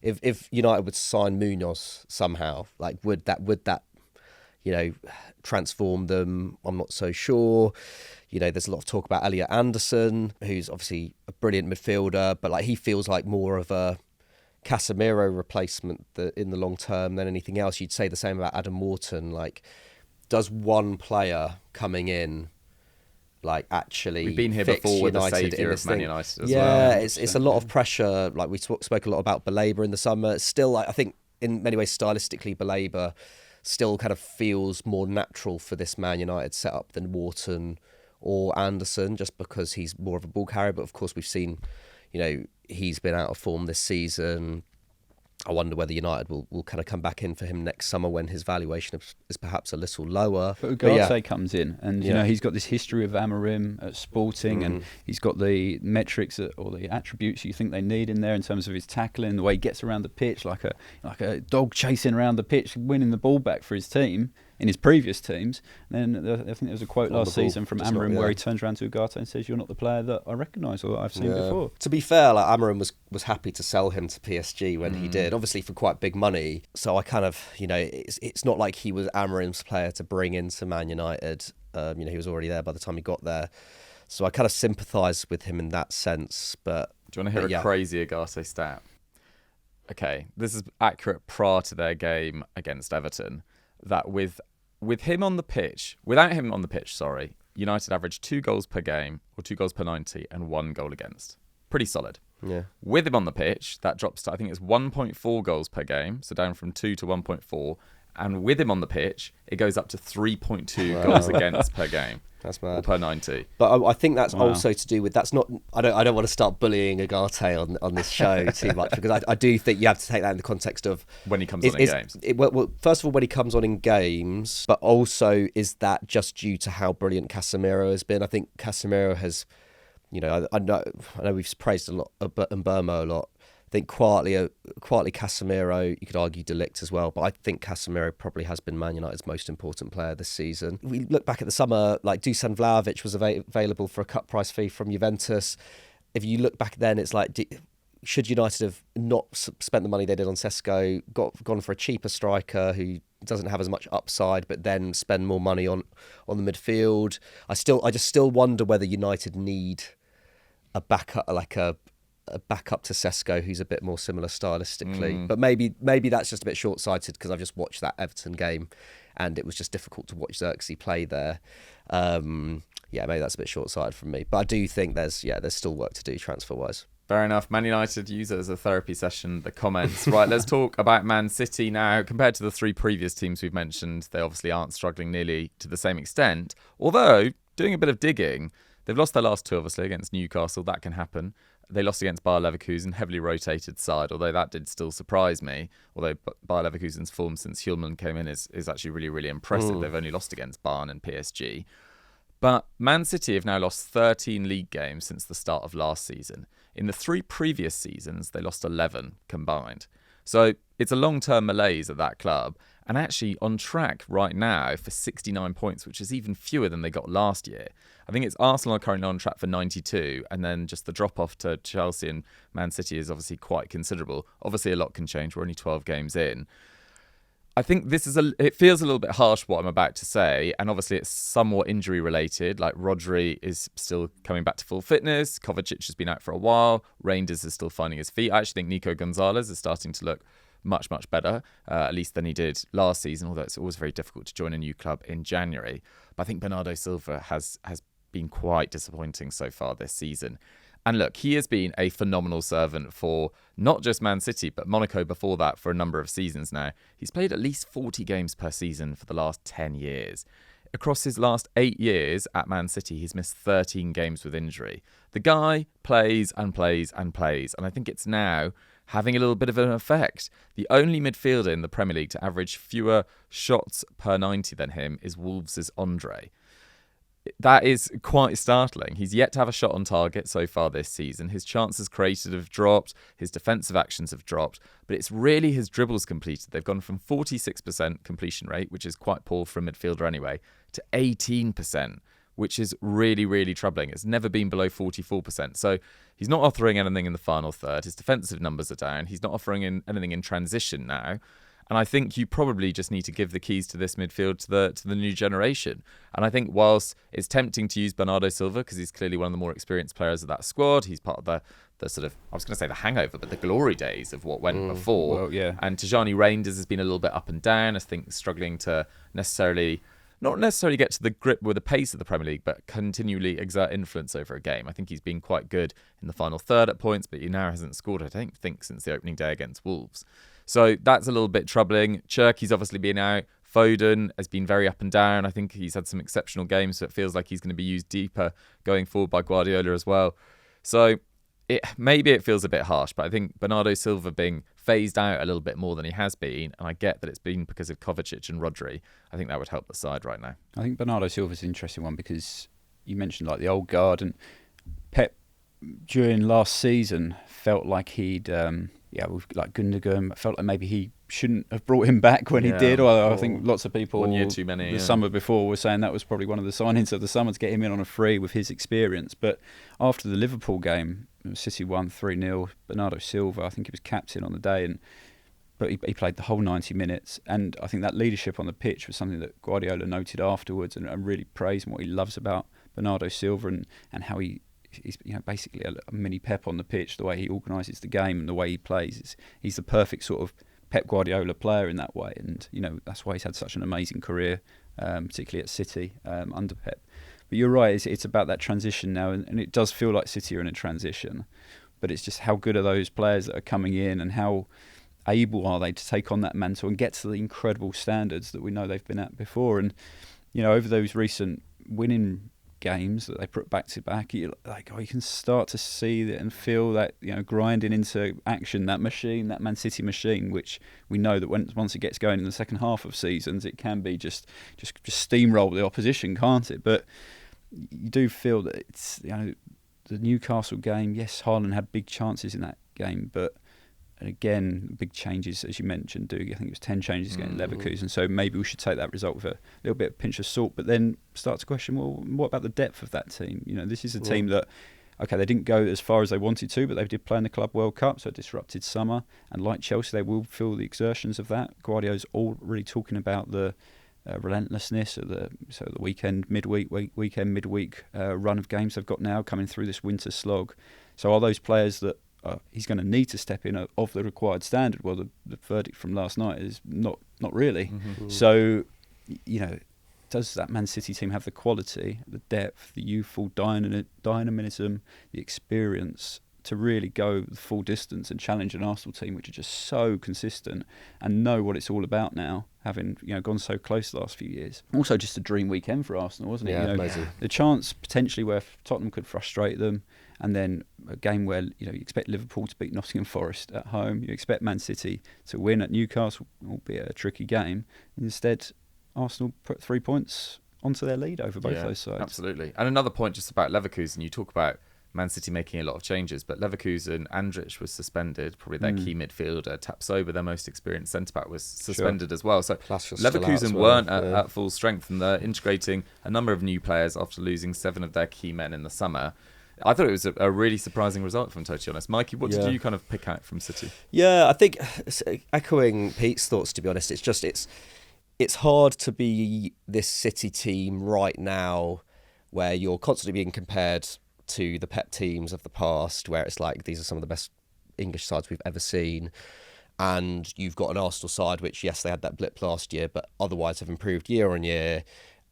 if United would sign Munoz somehow, would that transform them? I'm not so sure. There's a lot of talk about Elliot Anderson, who's obviously a brilliant midfielder, but he feels like more of a Casemiro replacement in the long term than anything else. You'd say the same about Adam Wharton. Does one player coming in actually we've been here fix before with United the saviour of Man United as well? Yeah, it's a lot of pressure. We spoke a lot about Baleba in the summer. It's still, I think, in many ways, stylistically, Baleba still kind of feels more natural for this Man United setup than Wharton or Anderson, just because he's more of a ball carrier. But of course, we've seen, he's been out of form this season. I wonder whether United will kind of come back in for him next summer when his valuation is perhaps a little lower. But Ugarte comes in, and he's got this history of Amorim at Sporting, and he's got the metrics or the attributes you think they need in there in terms of his tackling, the way he gets around the pitch, like a dog chasing around the pitch, winning the ball back for his team in his previous teams. And then I think there was a quote last season from Amorim where he turns around to Ugarte and says, "You're not the player that I recognise or that I've seen before." To be fair, Amorim was happy to sell him to PSG when he did, obviously for quite big money. So I kind of, it's not like he was Amorim's player to bring into Man United. He was already there by the time he got there. So I kind of sympathise with him in that sense. But do you want to hear a crazy Ugarte stat? Okay, this is accurate prior to their game against Everton. That with him on the pitch, without him on the pitch, United averaged 2 goals per game, or 2 goals per 90, and 1 goal against. Pretty solid. Yeah. With him on the pitch, that drops to, I think it's 1.4 goals per game, so down from 2 to 1.4. And with him on the pitch, it goes up to 3.2 goals against per game. That's mad. Or per 90. But I think that's also to do with, that's not, I don't want to start bullying Ugarte on this show too much, because I do think you have to take that in the context of when he comes on in games. Well, first of all, when he comes on in games, but also is that just due to how brilliant Casemiro has been? I think Casemiro has, I know we've praised a lot Mbeumo a lot. I think quietly Casemiro, you could argue De Ligt as well, but I think Casemiro probably has been Man United's most important player this season. We look back at the summer, Dusan Vlahovic was available for a cut price fee from Juventus. If you look back then, it's should United have not spent the money they did on Sesko, gone for a cheaper striker who doesn't have as much upside, but then spend more money on the midfield. I just still wonder whether United need a backup, like a backup to Sesko, who's a bit more similar stylistically. But maybe that's just a bit short-sighted because I've just watched that Everton game and it was just difficult to watch Xerxes play there. Maybe that's a bit short-sighted from me. But I do think there's still work to do transfer-wise. Fair enough. Man United use it as a therapy session, the comments. Right, let's talk about Man City now. Compared to the 3 previous teams we've mentioned, they obviously aren't struggling nearly to the same extent. Although, doing a bit of digging, they've lost their last 2, obviously, against Newcastle. That can happen. They lost against Bayer Leverkusen, heavily rotated side, although that did still surprise me. Although Bayer Leverkusen's form since Hugo came in is actually really, really impressive. They've only lost against Bayern and PSG. But Man City have now lost 13 league games since the start of last season. In the 3 previous seasons, they lost 11 combined. So it's a long-term malaise at that club, and actually on track right now for 69 points, which is even fewer than they got last year. I think it's Arsenal are currently on track for 92, and then just the drop-off to Chelsea and Man City is obviously quite considerable. Obviously, a lot can change. We're only 12 games in. I think it feels a little bit harsh what I'm about to say, and obviously it's somewhat injury related. Like Rodri is still coming back to full fitness, Kovacic has been out for a while, Reinders is still finding his feet. I actually think Nico Gonzalez is starting to look much, much better, at least than he did last season, although it's always very difficult to join a new club in January. But I think Bernardo Silva has been quite disappointing so far this season. And look, he has been a phenomenal servant for not just Man City, but Monaco before that for a number of seasons now. He's played at least 40 games per season for the last 10 years. Across his last 8 years at Man City, he's missed 13 games with injury. The guy plays and plays and plays, and I think it's now having a little bit of an effect. The only midfielder in the Premier League to average fewer shots per 90 than him is Wolves' Andre. That is quite startling. He's yet to have a shot on target so far this season. His chances created have dropped. His defensive actions have dropped. But it's really his dribbles completed. They've gone from 46% completion rate, which is quite poor for a midfielder anyway, to 18%, which is really, really troubling. It's never been below 44%. So he's not offering anything in the final third. His defensive numbers are down. He's not offering anything in transition now. And I think you probably just need to give the keys to this midfield to the new generation. And I think whilst it's tempting to use Bernardo Silva because he's clearly one of the more experienced players of that squad, he's part of the sort of, I was going to say the hangover, but the glory days of what went before. Well, yeah. And Tijani Reinders has been a little bit up and down. I think struggling to not necessarily get to the grip with the pace of the Premier League, but continually exert influence over a game. I think he's been quite good in the final third at points, but he now hasn't scored, I don't think, since the opening day against Wolves. So that's a little bit troubling. Cherki's obviously been out. Foden has been very up and down. I think he's had some exceptional games, so it feels like he's going to be used deeper going forward by Guardiola as well. So maybe it feels a bit harsh, but I think Bernardo Silva being phased out a little bit more than he has been, and I get that it's been because of Kovacic and Rodri, I think that would help the side right now. I think Bernardo Silva's an interesting one because you mentioned like the old guard, and Pep during last season felt like he'd... with like Gundogan, felt like maybe he shouldn't have brought him back when he did. Or I think lots of people 1 year too many. The summer before were saying that was probably one of the signings of the summer to get him in on a free with his experience. But after the Liverpool game, City won 3-0. Bernardo Silva, I think he was captain on the day, but he played the whole 90 minutes. And I think that leadership on the pitch was something that Guardiola noted afterwards and really praised, and what he loves about Bernardo Silva and how he's basically a mini Pep on the pitch, the way he organises the game and the way he plays. He's the perfect sort of Pep Guardiola player in that way, and that's why he's had such an amazing career, particularly at City under Pep. But you're right, it's about that transition now, and it does feel like City are in a transition, but it's just how good are those players that are coming in and how able are they to take on that mantle and get to the incredible standards that we know they've been at before. And over those recent winning games that they put back to back, you can start to see that and feel that grinding into action, that machine, that Man City machine, which we know that once it gets going in the second half of seasons, it can be just steamroll the opposition, can't it? But you do feel that it's the Newcastle game. Yes, Haaland had big chances in that game, but again, big changes, as you mentioned, Dougie. I think it was 10 changes against Leverkusen, so maybe we should take that result with a little bit of pinch of salt, but then start to question, well, what about the depth of that team? This is a team that okay, they didn't go as far as they wanted to, but they did play in the Club World Cup, so it disrupted summer. And like Chelsea, they will feel the exertions of that. Guardiola's already talking about the relentlessness of the weekend, midweek run of games they've got now coming through this winter slog. So are those players that he's going to need to step in of the required standard? Well, the verdict from last night is not really. Mm-hmm. So, does that Man City team have the quality, the depth, the youthful dynamism, the experience to really go the full distance and challenge an Arsenal team which are just so consistent and know what it's all about now, having gone so close the last few years? Also, just a dream weekend for Arsenal, wasn't it? Amazing. The chance potentially where Tottenham could frustrate them, and then a game where you expect Liverpool to beat Nottingham Forest at home, you expect Man City to win at Newcastle, albeit a tricky game. Instead, Arsenal put 3 points onto their lead over both those sides. Absolutely. And another point just about Leverkusen, you talk about Man City making a lot of changes, but Leverkusen, Andrich was suspended, probably their key midfielder. Tapsoba, their most experienced centre-back, was suspended as well. So Leverkusen weren't at full strength, and they're integrating a number of new players after losing 7 of their key men in the summer. I thought it was a really surprising result, if I'm totally honest. Mikey, what did you kind of pick out from City? Yeah, I think, echoing Pete's thoughts, to be honest, it's hard to be this City team right now where you're constantly being compared to the Pep teams of the past, where it's like these are some of the best English sides we've ever seen. And you've got an Arsenal side which, yes, they had that blip last year, but otherwise have improved year on year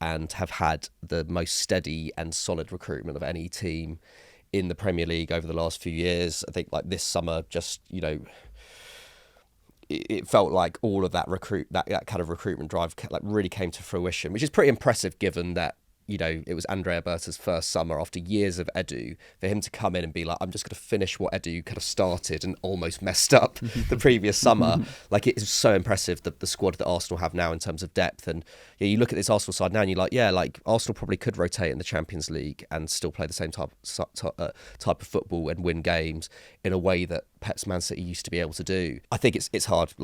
and have had the most steady and solid recruitment of any team in the Premier League over the last few years. I think like this summer, just, it felt like all of that kind of recruitment drive really came to fruition, which is pretty impressive given that it was Andrea Berta's first summer after years of Edu, for him to come in and be like, I'm just going to finish what Edu kind of started and almost messed up the previous summer. Like, it is so impressive, the squad that Arsenal have now in terms of depth. And you look at this Arsenal side now and you're like, Arsenal probably could rotate in the Champions League and still play the same type of football and win games in a way that Pep's Man City used to be able to do. I think it's hard.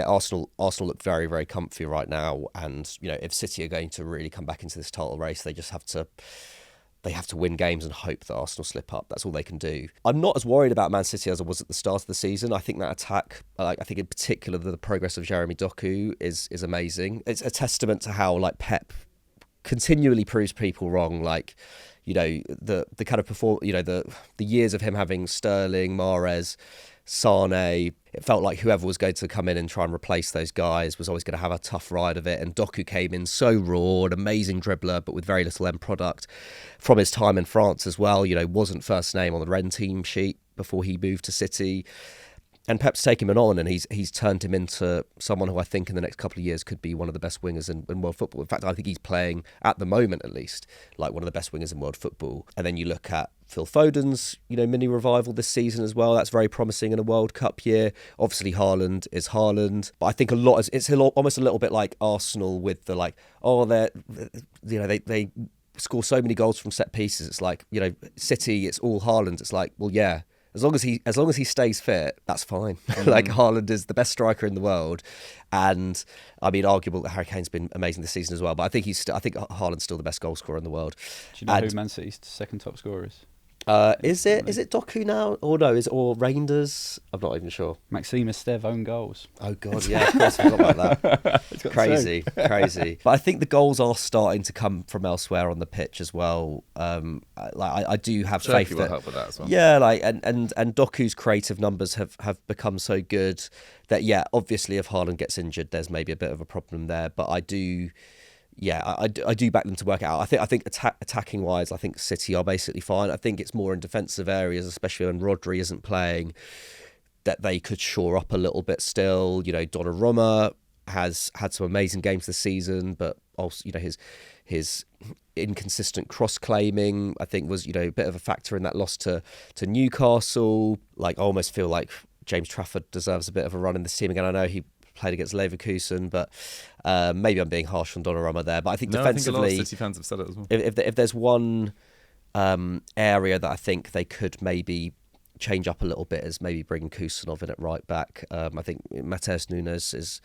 Arsenal look very, very comfy right now, and if City are going to really come back into this title race, they just have to win games and hope that Arsenal slip up. That's all they can do. I'm not as worried about Man City as I was at the start of the season. I think that attack, I think in particular the progress of Jeremy Doku is amazing. It's a testament to how Pep continually proves people wrong. The kind of the years of him having Sterling, Mahrez, Sane, it felt like whoever was going to come in and try and replace those guys was always going to have a tough ride of it. And Doku came in so raw, an amazing dribbler, but with very little end product from his time in France as well. Wasn't first name on the Rennes team sheet before he moved to City. And Pep's taken him on, and he's turned him into someone who I think in the next couple of years could be one of the best wingers in world football. In fact, I think he's playing, at the moment at least, like one of the best wingers in world football. And then you look at Phil Foden's, mini revival this season as well. That's very promising in a World Cup year. Obviously, Haaland is Haaland, but I think it's almost a little bit like Arsenal with the they score so many goals from set pieces. It's like City, it's all Haaland. It's like, well, yeah. As long as he stays fit, that's fine. Haaland is the best striker in the world, and I mean, arguable that Harry Kane's been amazing this season as well. But I think Haaland's still the best goal scorer in the world. Do you know who Man City's second top scorer is? Is it Doku now? Or no, or Reinders? I'm not even sure. Maxime Esteve own goals. Oh God, yeah, of course I forgot about that. Crazy. But I think the goals are starting to come from elsewhere on the pitch as well. I do have faith that will help with that as well. Yeah, and Doku's creative numbers have become so good that obviously if Haaland gets injured, there's maybe a bit of a problem there. But I do. Yeah, I do back them to work it out. I think attacking wise, I think City are basically fine. I think it's more in defensive areas, especially when Rodri isn't playing, that they could shore up a little bit still. Donnarumma has had some amazing games this season, but also his inconsistent cross claiming, I think, was a bit of a factor in that loss to Newcastle. I almost feel like James Trafford deserves a bit of a run in this team again. I know he played against Leverkusen, but maybe I'm being harsh on Donnarumma there. But I think defensively, I think a lot of City fans have said it as well. If there's one area that I think they could maybe change up a little bit, is maybe bringing Kusanov in at right back. I think Matheus Nunes is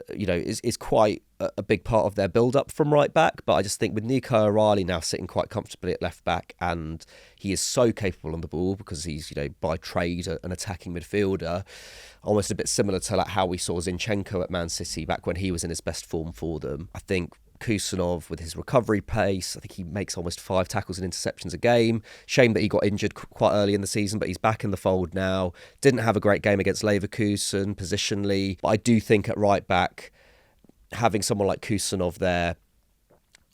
is quite a big part of their build-up from right back. But I just think with Nico O'Reilly now sitting quite comfortably at left back, and he is so capable on the ball because he's, by trade an attacking midfielder, almost a bit similar to like how we saw Zinchenko at Man City back when he was in his best form for them. I think Kusanov, with his recovery pace, I think he makes almost 5 tackles and interceptions a game. Shame that he got injured quite early in the season, but he's back in the fold now. Didn't have a great game against Leverkusen positionally, but I do think at right back, having someone like Kusanov there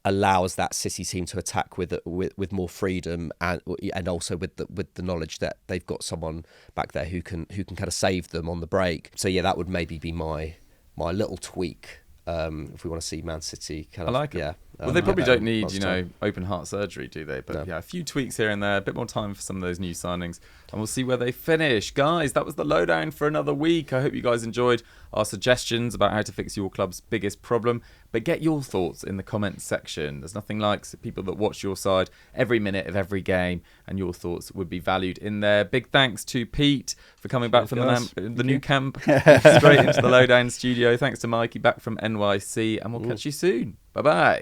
allows that City team to attack with more freedom, and also with the knowledge that they've got someone back there who can kind of save them on the break. So yeah, that would maybe be my little tweak. If we want to see Man City kind of... I like it. Yeah. Well, they probably don't need, open heart surgery, do they? But yeah, a few tweaks here and there, a bit more time for some of those new signings, and we'll see where they finish. Guys, that was the Lowdown for another week. I hope you guys enjoyed our suggestions about how to fix your club's biggest problem. But get your thoughts in the comments section. There's nothing like people that watch your side every minute of every game, and your thoughts would be valued in there. Big thanks to Pete for coming back from the new camp straight into the Lowdown studio. Thanks to Mikey back from NYC, and we'll catch you soon. Bye-bye.